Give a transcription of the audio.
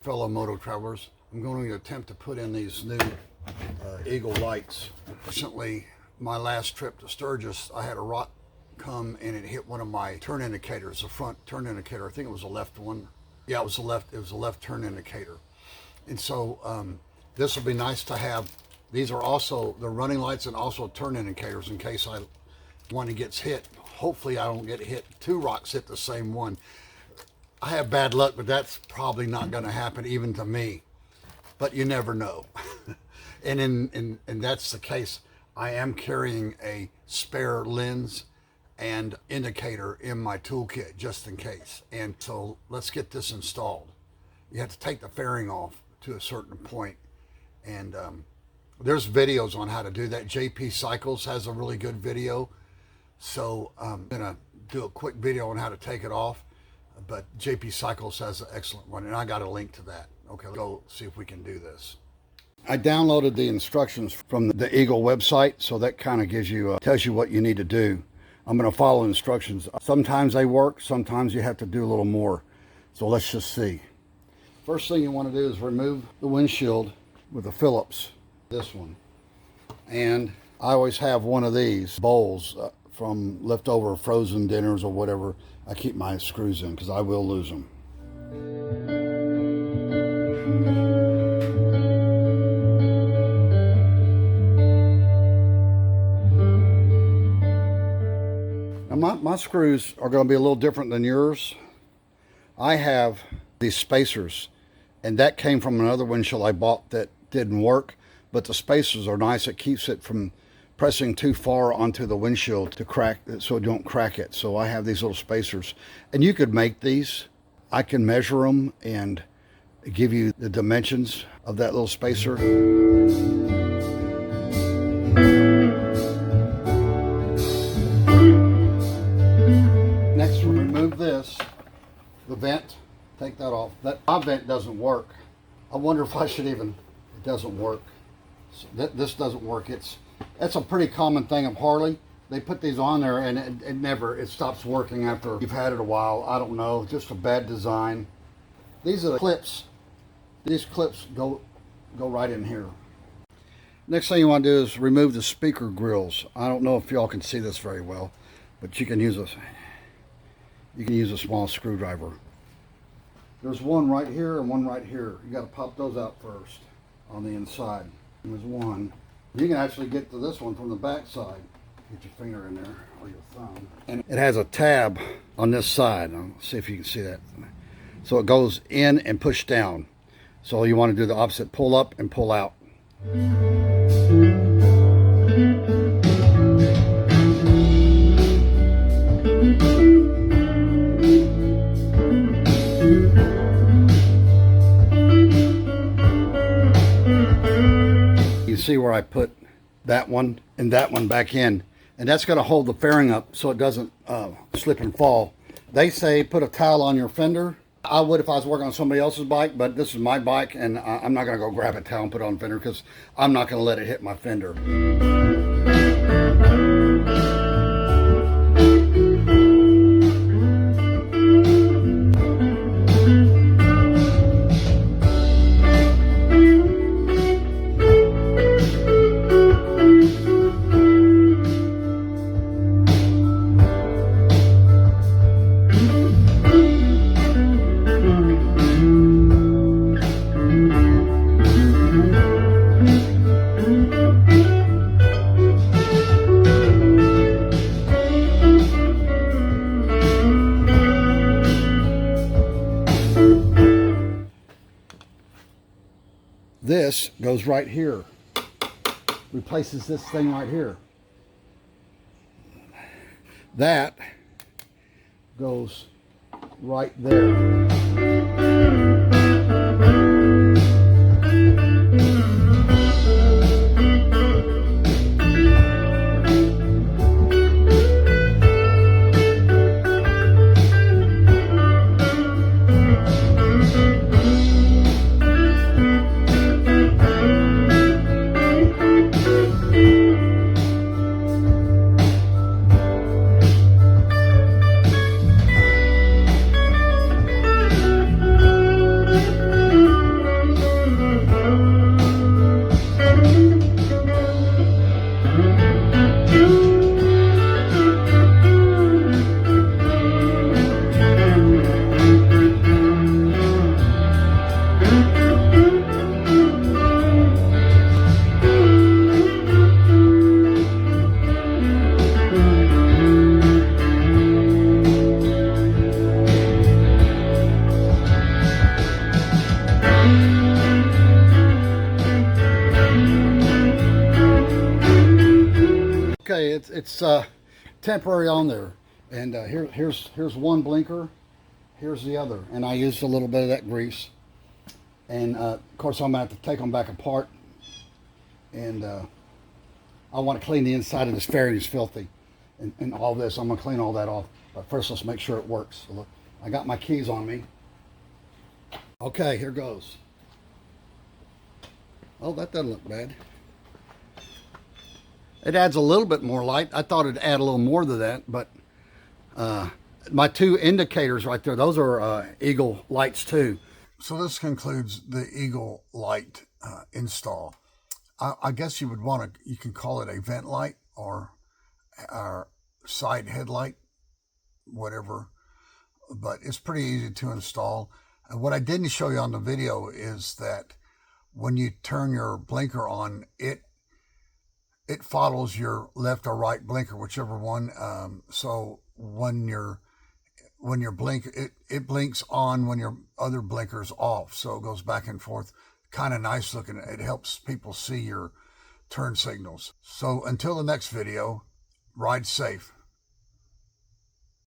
Fellow moto travelers, I'm going to attempt to put in these new Eagle lights. Recently, my last trip to Sturgis, I had a rock come and it hit one of my turn indicators, the front turn indicator. I think it was the left one. Yeah, it was the left. It was the left turn indicator. And so this would be nice to have. These are also the running lights and also turn indicators in case one gets hit. Hopefully, I don't get hit. Two rocks hit the same one. I have bad luck, but that's probably not going to happen even to me. But you never know. and that's the case. I am carrying a spare lens and indicator in my toolkit just in case. And so let's get this installed. You have to take the fairing off to a certain point. And there's videos on how to do that. JP Cycles has a really good video. So I'm going to do a quick video on how to take it off. But JP Cycles has an excellent one, and I got a link to that. Okay, let's go see if we can do this. I downloaded the instructions from the Eagle website, so that kind of gives you, tells you what you need to do. I'm going to follow instructions. Sometimes they work, sometimes you have to do a little more. So let's just see. First thing you want to do is remove the windshield with a Phillips, this one. And I always have one of these bowls from leftover frozen dinners or whatever. I keep my screws in because I will lose them. Now my screws are going to be a little different than yours. I have these spacers, and that came from another windshield I bought that didn't work, but the spacers are nice. It keeps it from pressing too far onto the windshield to crack it, so don't crack it. So I have these little spacers, and you could make these. I can measure them and give you the dimensions of that little spacer. Next, we'll remove this, the vent, take that off. My vent doesn't work. I wonder if I should even, it doesn't work. So this doesn't work. That's a pretty common thing of Harley. They put these on there and it stops working after you've had it a while. I don't know, just a bad design. These are the clips. These clips go right in here. Next thing you want to do is remove the speaker grills. I don't know if y'all can see this very well, but you can use a small screwdriver. There's one right here and one right here. You got to pop those out first on the inside. There's one. You can actually get to this one from the back side. Get your finger in there, or your thumb. And it has a tab on this side. I'll see if you can see that. So it goes in and push down. So you want to do the opposite, pull up and pull out. You see where I put that one and that one back in, and that's going to hold the fairing up so it doesn't slip and fall. They say put a towel on your fender. I would if I was working on somebody else's bike, but this is my bike, and I'm not going to go grab a towel and put it on the fender because I'm not going to let it hit my fender. This goes right here, replaces this thing right here. That goes right there. Okay, it's temporary on there, and here's one blinker, here's the other, and I used a little bit of that grease, and of course I'm gonna have to take them back apart, and I want to clean the inside of this fairing. It's filthy, and all this I'm gonna clean all that off. But first, let's make sure it works. So look, I got my keys on me. Okay, here goes. Oh, that doesn't look bad. It adds a little bit more light. I thought it'd add a little more to that, but my two indicators right there, those are Eagle lights too. So this concludes the Eagle light install. I guess you would want to, you can call it a vent light or side headlight, whatever, but it's pretty easy to install. And what I didn't show you on the video is that when you turn your blinker on, it follows your left or right blinker, whichever one. So when your blink, it blinks on when your other blinker's off. So it goes back and forth. Kind of nice looking. It helps people see your turn signals. So until the next video, ride safe.